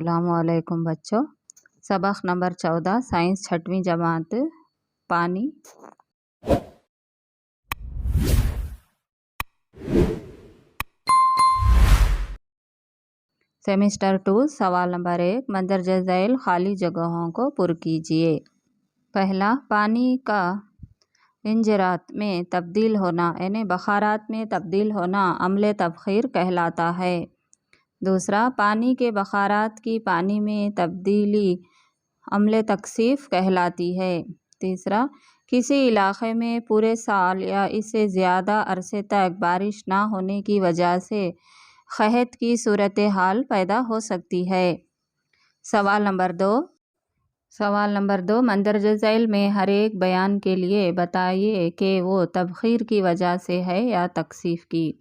السلام علیکم بچوں، سبق نمبر 14 سائنس 6ویں جماعت پانی۔ سیمسٹر 2 سوال نمبر 1 مندرجہ ذیل خالی جگہوں کو پر کیجیے۔ پہلا، پانی کا انجرات میں تبدیل ہونا یعنی بخارات میں تبدیل ہونا عمل تبخیر کہلاتا ہے۔ دوسرا، پانی کے بخارات کی پانی میں تبدیلی عمل تکثیف کہلاتی ہے۔ تیسرا، کسی علاقے میں پورے سال یا اس سے زیادہ عرصے تک بارش نہ ہونے کی وجہ سے قحط کی صورتحال پیدا ہو سکتی ہے۔ سوال نمبر 2 مندرجہ ذیل میں ہر ایک بیان کے لیے بتائیے کہ وہ تبخیر کی وجہ سے ہے یا تکثیف کی۔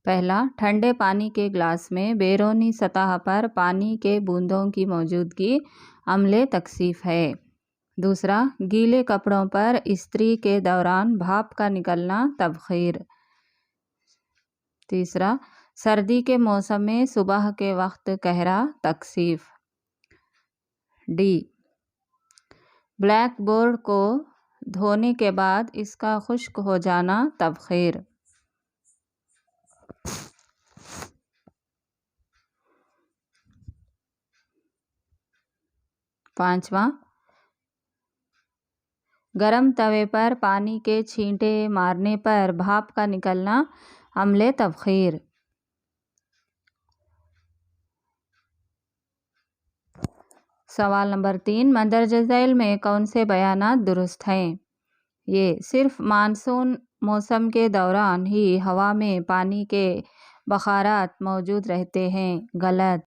پہلا، ٹھنڈے پانی کے گلاس میں بیرونی سطح پر پانی کے بوندوں کی موجودگی عمل تکثیف ہے۔ دوسرا، گیلے کپڑوں پر استری کے دوران بھاپ کا نکلنا تبخیر۔ تیسرا، سردی کے موسم میں صبح کے وقت کہرا تکثیف۔ ڈی، بلیک بورڈ کو دھونے کے بعد اس کا خشک ہو جانا تبخیر۔ پانچواں، گرم توے پر پانی کے چھینٹے مارنے پر بھاپ کا نکلنا عمل تبخیر۔ سوال نمبر 3 مندرجہ ذیل میں کون سے بیانات درست ہیں؟ یہ صرف مانسون موسم کے دوران ہی ہوا میں پانی کے بخارات موجود رہتے ہیں، غلط۔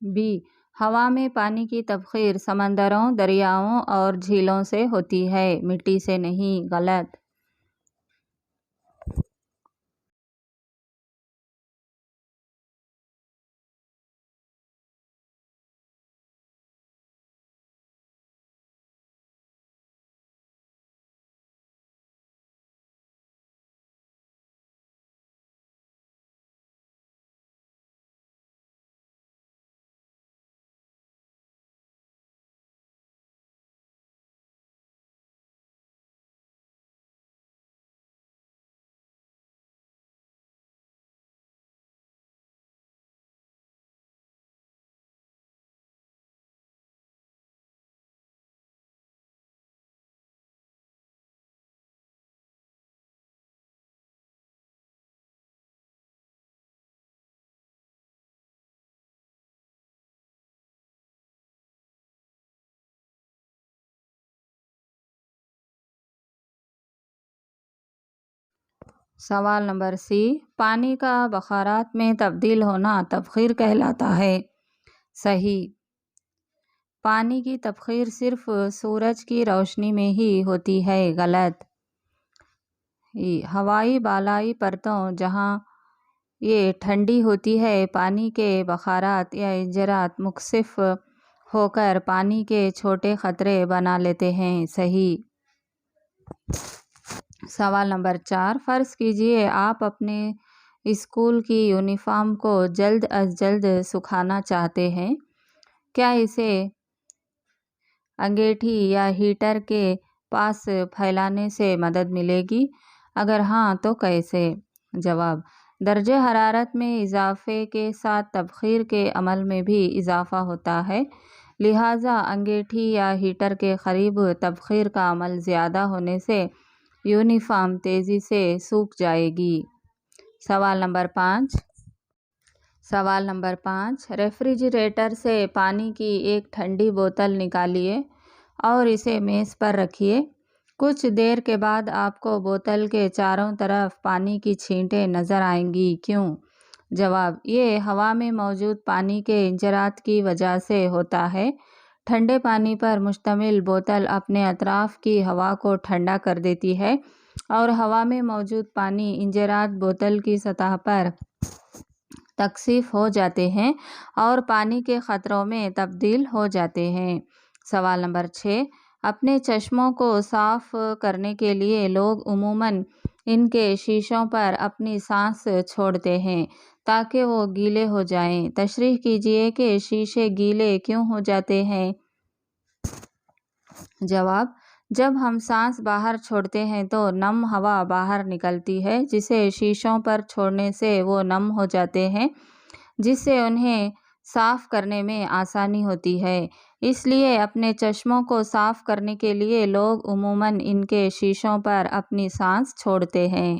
بی، ہوا میں پانی کی تبخیر سمندروں، دریاؤں اور جھیلوں سے ہوتی ہے، مٹی سے نہیں، غلط۔ سوال نمبر سی، پانی کا بخارات میں تبدیل ہونا تبخیر کہلاتا ہے، صحیح۔ پانی کی تبخیر صرف سورج کی روشنی میں ہی ہوتی ہے، غلط۔ ہوائی بالائی پرتوں جہاں یہ ٹھنڈی ہوتی ہے، پانی کے بخارات یا انجرات مکثف ہو کر پانی کے چھوٹے قطرے بنا لیتے ہیں، صحیح۔ سوال نمبر 4 فرض کیجیے آپ اپنے اسکول کی یونیفارم کو جلد از جلد سکھانا چاہتے ہیں، کیا اسے انگیٹھی یا ہیٹر کے پاس پھیلانے سے مدد ملے گی؟ اگر ہاں تو کیسے؟ جواب، درجہ حرارت میں اضافے کے ساتھ تبخیر کے عمل میں بھی اضافہ ہوتا ہے، لہٰذا انگیٹھی یا ہیٹر کے قریب تبخیر کا عمل زیادہ ہونے سے یونیفارم تیزی سے سوکھ جائے گی۔ سوال نمبر 5 ریفریجریٹر سے پانی کی ایک ٹھنڈی بوتل نکالیے اور اسے میز پر رکھیے۔ کچھ دیر کے بعد آپ کو بوتل کے چاروں طرف پانی کی چھینٹیں نظر آئیں گی، کیوں؟ جواب، یہ ہوا میں موجود پانی کے انجرات کی وجہ سے ہوتا ہے۔ ٹھنڈے پانی پر مشتمل بوتل اپنے اطراف کی ہوا کو ٹھنڈا کر دیتی ہے اور ہوا میں موجود پانی انجرات بوتل کی سطح پر تکثیف ہو جاتے ہیں اور پانی کے خطروں میں تبدیل ہو جاتے ہیں۔ سوال نمبر 6، اپنے چشموں کو صاف کرنے کے لیے لوگ عموماً ان کے شیشوں پر اپنی سانس چھوڑتے ہیں تاکہ وہ گیلے ہو جائیں۔ تشریح کیجیے کہ شیشے گیلے کیوں ہو جاتے ہیں؟ جواب، جب ہم سانس باہر چھوڑتے ہیں تو نم ہوا باہر نکلتی ہے جسے شیشوں پر چھوڑنے سے وہ نم ہو جاتے ہیں، جس سے انہیں صاف کرنے میں آسانی ہوتی ہے۔ اس لیے اپنے چشموں کو صاف کرنے کے لیے لوگ عموماً ان کے شیشوں پر اپنی سانس چھوڑتے ہیں۔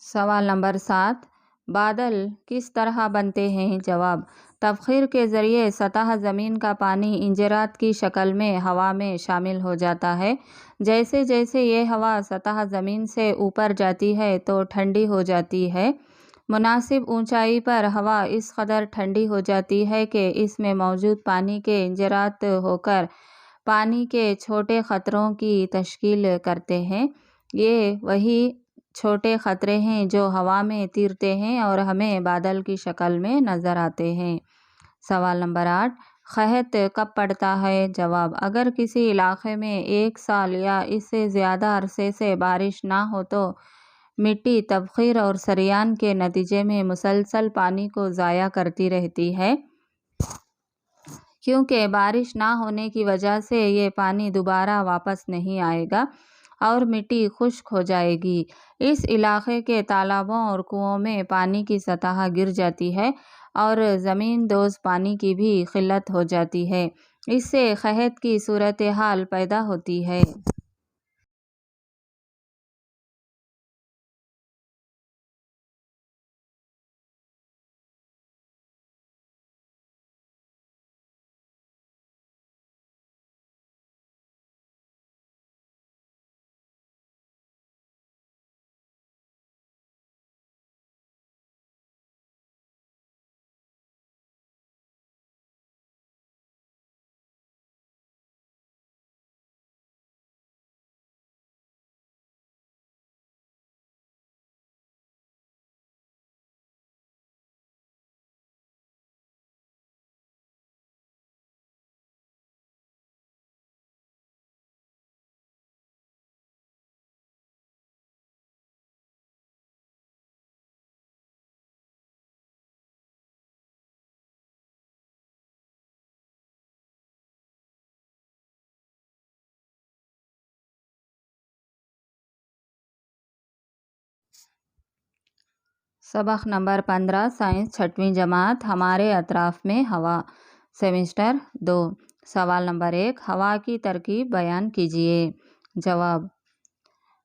سوال نمبر 7، بادل کس طرح بنتے ہیں؟ جواب، تبخیر کے ذریعے سطح زمین کا پانی انجرات کی شکل میں ہوا میں شامل ہو جاتا ہے۔ جیسے جیسے یہ ہوا سطح زمین سے اوپر جاتی ہے تو ٹھنڈی ہو جاتی ہے۔ مناسب اونچائی پر ہوا اس قدر ٹھنڈی ہو جاتی ہے کہ اس میں موجود پانی کے انجرات ہو کر پانی کے چھوٹے قطروں کی تشکیل کرتے ہیں۔ یہ وہی چھوٹے قطرے ہیں جو ہوا میں تیرتے ہیں اور ہمیں بادل کی شکل میں نظر آتے ہیں۔ سوال نمبر 8، قحط کب پڑتا ہے؟ جواب، اگر کسی علاقے میں 1 سال یا اس سے زیادہ عرصے سے بارش نہ ہو تو مٹی تبخیر اور سریان کے نتیجے میں مسلسل پانی کو ضائع کرتی رہتی ہے، کیونکہ بارش نہ ہونے کی وجہ سے یہ پانی دوبارہ واپس نہیں آئے گا اور مٹی خشک ہو جائے گی۔ اس علاقے کے تالابوں اور کنوؤں میں پانی کی سطح گر جاتی ہے اور زمین دوز پانی کی بھی قلت ہو جاتی ہے۔ اس سے قحط کی صورتحال پیدا ہوتی ہے۔ سبق نمبر 15، سائنس 6ویں جماعت، ہمارے اطراف میں ہوا، سیمسٹر 2۔ سوال نمبر 1، ہوا کی ترکیب بیان کیجیے۔ جواب،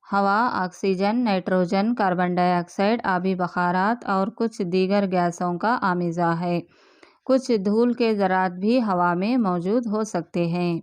ہوا آکسیجن، نائٹروجن، کاربن ڈائی آکسائیڈ، آبی بخارات اور کچھ دیگر گیسوں کا آمیزہ ہے۔ کچھ دھول کے ذرات بھی ہوا میں موجود ہو سکتے ہیں۔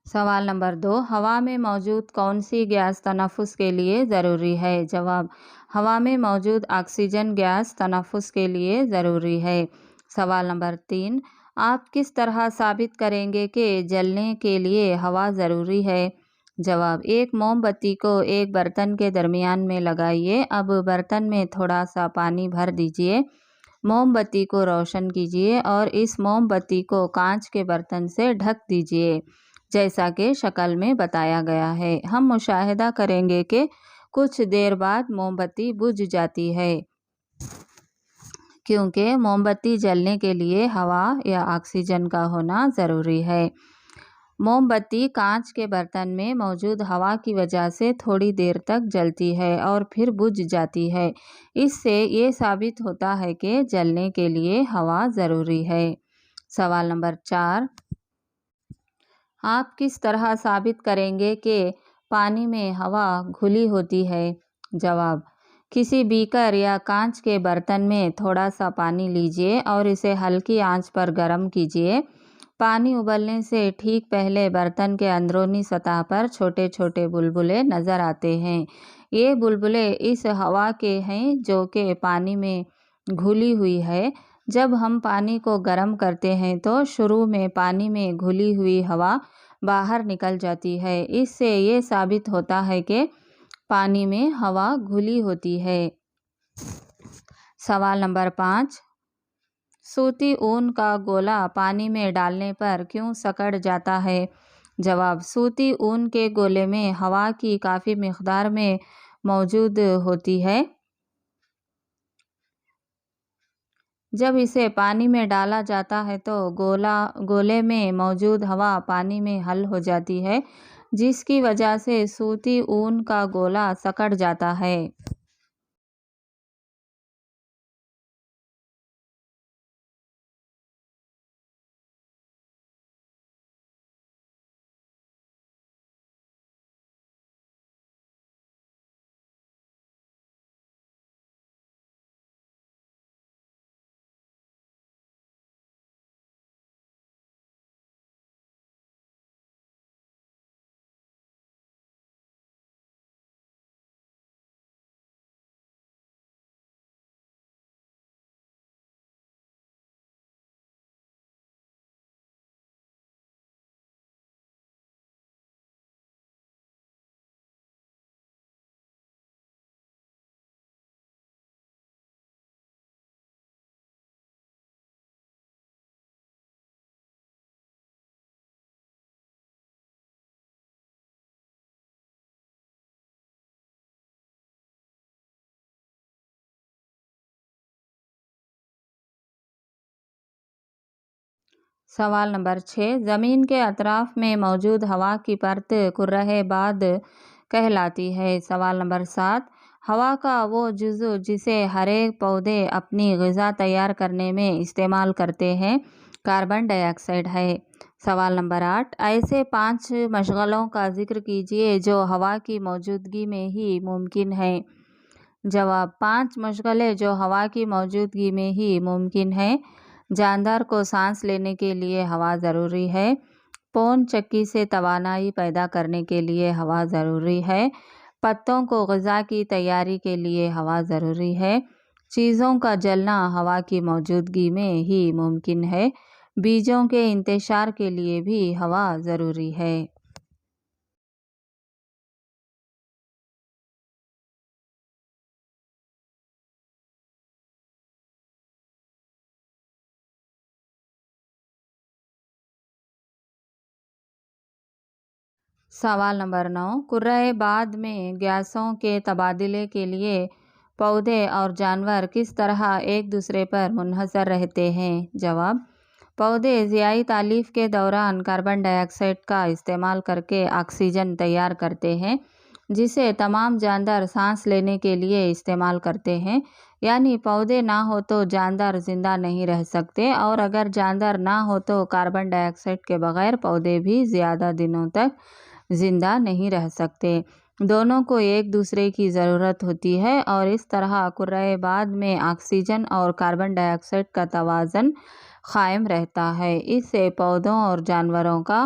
سوال نمبر 2، ہوا میں موجود کون سی گیس تنفس کے لیے ضروری ہے؟ جواب، ہوا میں موجود آکسیجن گیس تنفس کے لیے ضروری ہے۔ سوال نمبر 3، آپ کس طرح ثابت کریں گے کہ جلنے کے لیے ہوا ضروری ہے؟ جواب، ایک موم بتی کو ایک برتن کے درمیان میں لگائیے۔ اب برتن میں تھوڑا سا پانی بھر دیجیے، موم بتی کو روشن کیجیے اور اس موم بتی کو کانچ کے برتن سے ڈھک دیجیے، جیسا کہ شکل میں بتایا گیا ہے۔ ہم مشاہدہ کریں گے کہ کچھ دیر بعد موم بتی بجھ جاتی ہے، کیونکہ موم بتی جلنے کے لیے ہوا یا آکسیجن کا ہونا ضروری ہے۔ موم بتی کانچ کے برتن میں موجود ہوا کی وجہ سے تھوڑی دیر تک جلتی ہے اور پھر بجھ جاتی ہے۔ اس سے یہ ثابت ہوتا ہے کہ جلنے کے لیے ہوا ضروری ہے۔ سوال نمبر 4، آپ کس طرح ثابت کریں گے کہ پانی میں ہوا گھلی ہوتی ہے؟ جواب، کسی بیکر یا کانچ کے برتن میں تھوڑا سا پانی لیجیے اور اسے ہلکی آنچ پر گرم کیجیے۔ پانی ابلنے سے ٹھیک پہلے برتن کے اندرونی سطح پر چھوٹے چھوٹے بلبلے نظر آتے ہیں۔ یہ بلبلے اس ہوا کے ہیں جو کہ پانی میں گھلی ہوئی ہے۔ جب ہم پانی کو گرم کرتے ہیں تو شروع میں پانی میں گھلی ہوئی ہوا باہر نکل جاتی ہے۔ اس سے یہ ثابت ہوتا ہے کہ پانی میں ہوا گھلی ہوتی ہے۔ سوال نمبر 5، سوتی اون کا گولا پانی میں ڈالنے پر کیوں سکڑ جاتا ہے؟ جواب، سوتی اون کے گولے میں ہوا کی کافی مقدار میں موجود ہوتی ہے۔ جب اسے پانی میں ڈالا جاتا ہے تو گولے میں موجود ہوا پانی میں حل ہو جاتی ہے، جس کی وجہ سے سوتی اون کا گولا سکڑ جاتا ہے۔ سوال نمبر 6، زمین کے اطراف میں موجود ہوا کی پرت کرۂ باد کہلاتی ہے۔ سوال نمبر 7، ہوا کا وہ جزو جسے ہر ایک پودے اپنی غذا تیار کرنے میں استعمال کرتے ہیں، کاربن ڈائی آکسائیڈ ہے۔ سوال نمبر 8، ایسے 5 مشغلوں کا ذکر کیجیے جو ہوا کی موجودگی میں ہی ممکن ہیں۔ جواب، 5 مشغلے جو ہوا کی موجودگی میں ہی ممکن ہیں۔ جاندار کو سانس لینے کے لیے ہوا ضروری ہے۔ پون چککی سے توانائی پیدا کرنے کے لیے ہوا ضروری ہے۔ پتوں کو غذا کی تیاری کے لیے ہوا ضروری ہے۔ چیزوں کا جلنا ہوا کی موجودگی میں ہی ممکن ہے۔ بیجوں کے انتشار کے لیے بھی ہوا ضروری ہے۔ سوال نمبر 9، کرۂ باد میں گیسوں کے تبادلے کے لیے پودے اور جانور کس طرح ایک دوسرے پر منحصر رہتے ہیں؟ جواب، پودے ضیائی تالیف کے دوران کاربن ڈائی آکسائیڈ کا استعمال کر کے آکسیجن تیار کرتے ہیں، جسے تمام جاندار سانس لینے کے لیے استعمال کرتے ہیں۔ یعنی پودے نہ ہو تو جاندار زندہ نہیں رہ سکتے، اور اگر جاندار نہ ہو تو کاربن ڈائی آکسائیڈ کے بغیر پودے بھی زیادہ دنوں تک زندہ نہیں رہ سکتے۔ دونوں کو ایک دوسرے کی ضرورت ہوتی ہے اور اس طرح کرۂ باد میں آکسیجن اور کاربن ڈائی آکسائیڈ کا توازن قائم رہتا ہے۔ اس سے پودوں اور جانوروں کا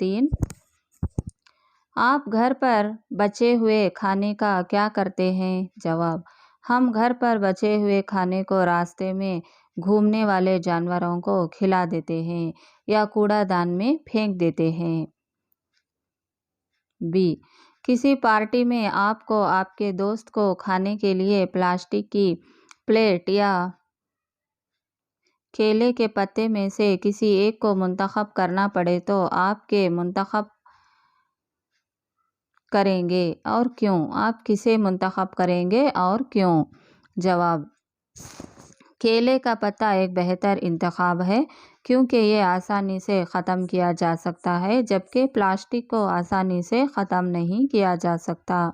3, آپ گھر پر بچے ہوئے کھانے کا کیا کرتے ہیں؟ جواب: ہم گھر پر بچے ہوئے کھانے کو راستے میں گھومنے والے جانوروں کو کھلا دیتے ہیں یا کوڑا دان میں پھینک دیتے ہیں۔ بی: کسی پارٹی میں آپ کو آپ کے دوست کو کھانے کے لیے پلاسٹک کی پلیٹ یا کیلے کے پتے میں سے کسی ایک کو منتخب کرنا پڑے تو آپ کے منتخب کریں گے اور کیوں؟ آپ کسے منتخب کریں گے اور کیوں؟ جواب: کیلے کا پتا ایک بہتر انتخاب ہے کیونکہ یہ آسانی سے ختم کیا جا سکتا ہے جبکہ پلاسٹک کو آسانی سے ختم نہیں کیا جا سکتا۔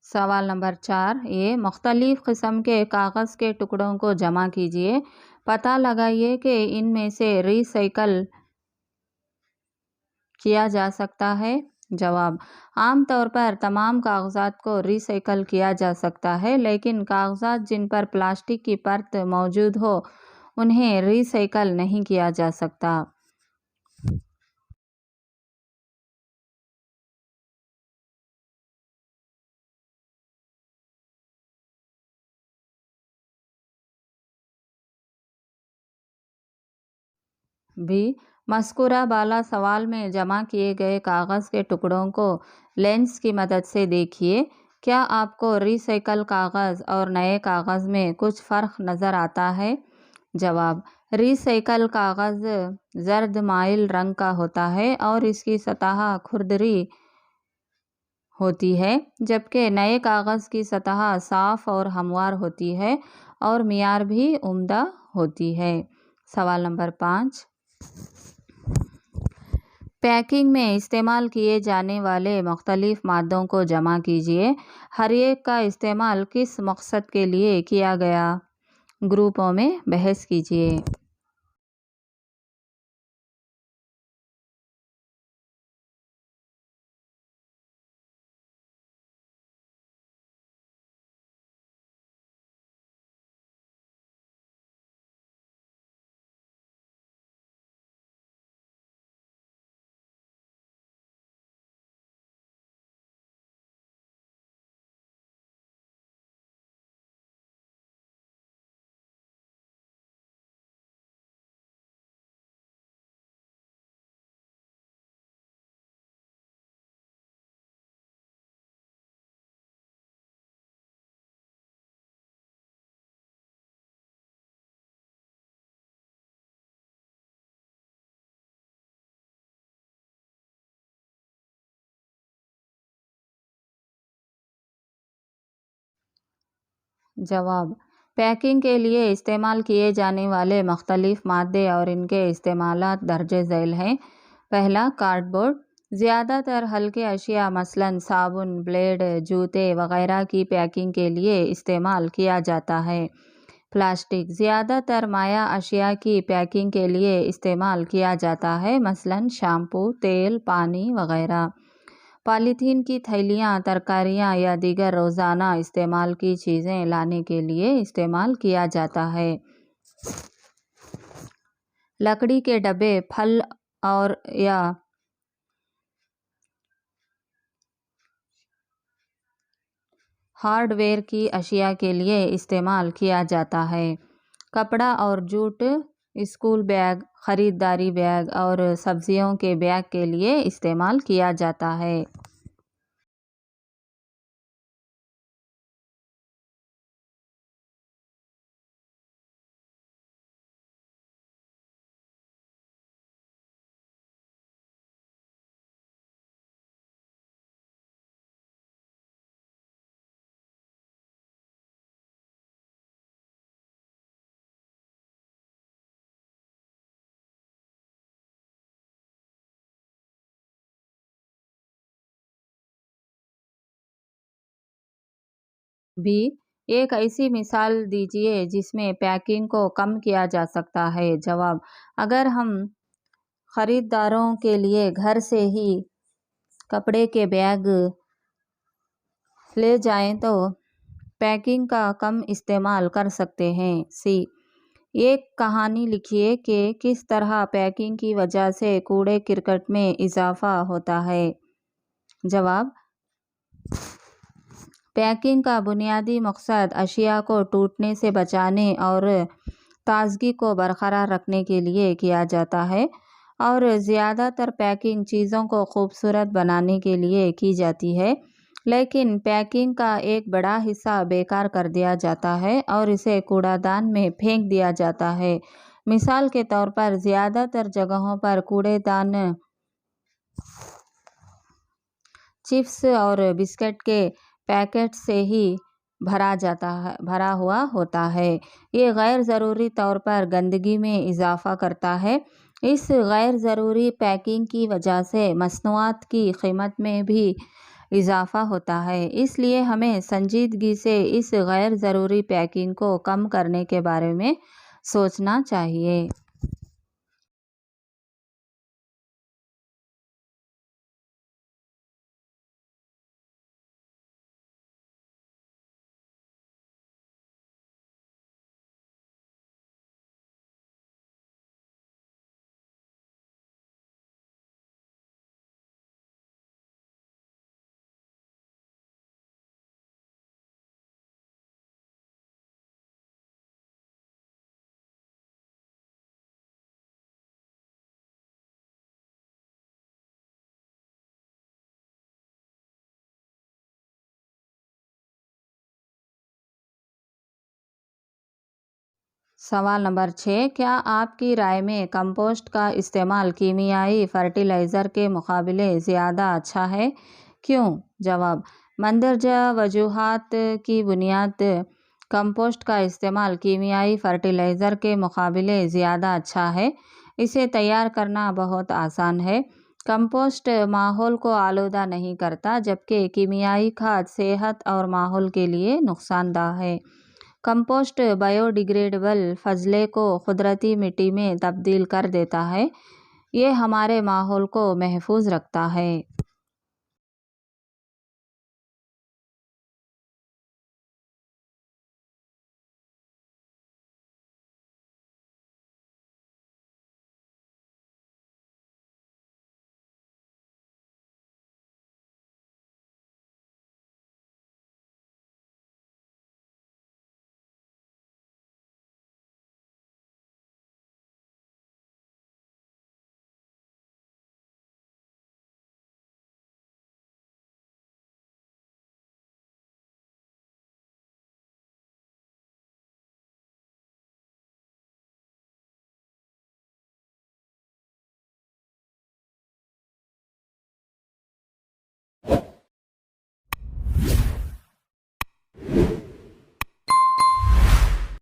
سوال نمبر 4: یہ مختلف قسم کے کاغذ کے ٹکڑوں کو جمع کیجیے۔ پتہ لگائیے کہ ان میں سے ری سائیکل کیا جا سکتا ہے۔ جواب: عام طور پر تمام کاغذات کو ری سائیکل کیا جا سکتا ہے لیکن کاغذات جن پر پلاسٹک کی پرت موجود ہو انہیں ری سائیکل نہیں کیا جا سکتا۔ بھی مذکورہ بالا سوال میں جمع کیے گئے کاغذ کے ٹکڑوں کو لینس کی مدد سے دیکھیے۔ کیا آپ کو ری سائیکل کاغذ اور نئے کاغذ میں کچھ فرق نظر آتا ہے؟ جواب: ری سائیکل کاغذ زرد مائل رنگ کا ہوتا ہے اور اس کی سطح کھردری ہوتی ہے جبکہ نئے کاغذ کی سطح صاف اور ہموار ہوتی ہے اور معیار بھی عمدہ ہوتی ہے۔ سوال نمبر 5: پیکنگ میں استعمال کیے جانے والے مختلف مادوں کو جمع کیجیے۔ ہر ایک کا استعمال کس مقصد کے لیے کیا گیا؟ گروپوں میں بحث کیجیے۔ جواب: پیکنگ کے لیے استعمال کیے جانے والے مختلف مادے اور ان کے استعمالات درج ذیل ہیں۔ پہلا، کارڈ بورڈ۔ زیادہ تر ہلکے اشیاء مثلاً صابن، بلیڈ، جوتے وغیرہ کی پیکنگ کے لیے استعمال کیا جاتا ہے۔ پلاسٹک۔ زیادہ تر مائع اشیاء کی پیکنگ کے لیے استعمال کیا جاتا ہے مثلاً شیمپو، تیل، پانی وغیرہ۔ پالیتھین کی تھیلیاں ترکاریاں یا دیگر روزانہ استعمال کی چیزیں لانے کے لیے استعمال کیا جاتا ہے۔ لکڑی کے ڈبے پھل اور یا ہارڈ ویئر کی اشیاء کے لیے استعمال کیا جاتا ہے۔ کپڑا اور جوٹ اسکول بیگ، خریداری بیگ اور سبزیوں کے بیگ کے لیے استعمال کیا جاتا ہے۔ بھی ایک ایسی مثال دیجیے جس میں پیکنگ کو کم کیا جا سکتا ہے۔ جواب: اگر ہم خریداروں کے لیے گھر سے ہی کپڑے کے بیگ لے جائیں تو پیکنگ کا کم استعمال کر سکتے ہیں۔ سی: ایک کہانی لکھیے کہ کس طرح پیکنگ کی وجہ سے کوڑے کرکٹ میں اضافہ ہوتا ہے۔ جواب: پیکنگ کا بنیادی مقصد اشیاء کو ٹوٹنے سے بچانے اور تازگی کو برقرار رکھنے کے لیے کیا جاتا ہے، اور زیادہ تر پیکنگ چیزوں کو خوبصورت بنانے کے لیے کی جاتی ہے، لیکن پیکنگ کا ایک بڑا حصہ بیکار کر دیا جاتا ہے اور اسے کوڑا دان میں پھینک دیا جاتا ہے۔ مثال کے طور پر زیادہ تر جگہوں پر کوڑے دان چپس اور بسکٹ کے پیکٹ سے ہی بھرا ہوا ہوتا ہے۔ یہ غیر ضروری طور پر گندگی میں اضافہ کرتا ہے۔ اس غیر ضروری پیکنگ کی وجہ سے مصنوعات کی قیمت میں بھی اضافہ ہوتا ہے، اس لیے ہمیں سنجیدگی سے اس غیر ضروری پیکنگ کو کم کرنے کے بارے میں سوچنا چاہیے۔ سوال نمبر 6: کیا آپ کی رائے میں کمپوسٹ کا استعمال کیمیائی فرٹیلائزر کے مقابلے زیادہ اچھا ہے؟ کیوں؟ جواب: مندرجہ وجوہات کی بنیاد کمپوسٹ کا استعمال کیمیائی فرٹیلائزر کے مقابلے زیادہ اچھا ہے۔ اسے تیار کرنا بہت آسان ہے۔ کمپوسٹ ماحول کو آلودہ نہیں کرتا، جبکہ کیمیائی کھاد صحت اور ماحول کے لیے نقصان دہ ہے۔ کمپوسٹ بائیو ڈیگریڈیبل فضلے کو قدرتی مٹی میں تبدیل کر دیتا ہے۔ یہ ہمارے ماحول کو محفوظ رکھتا ہے۔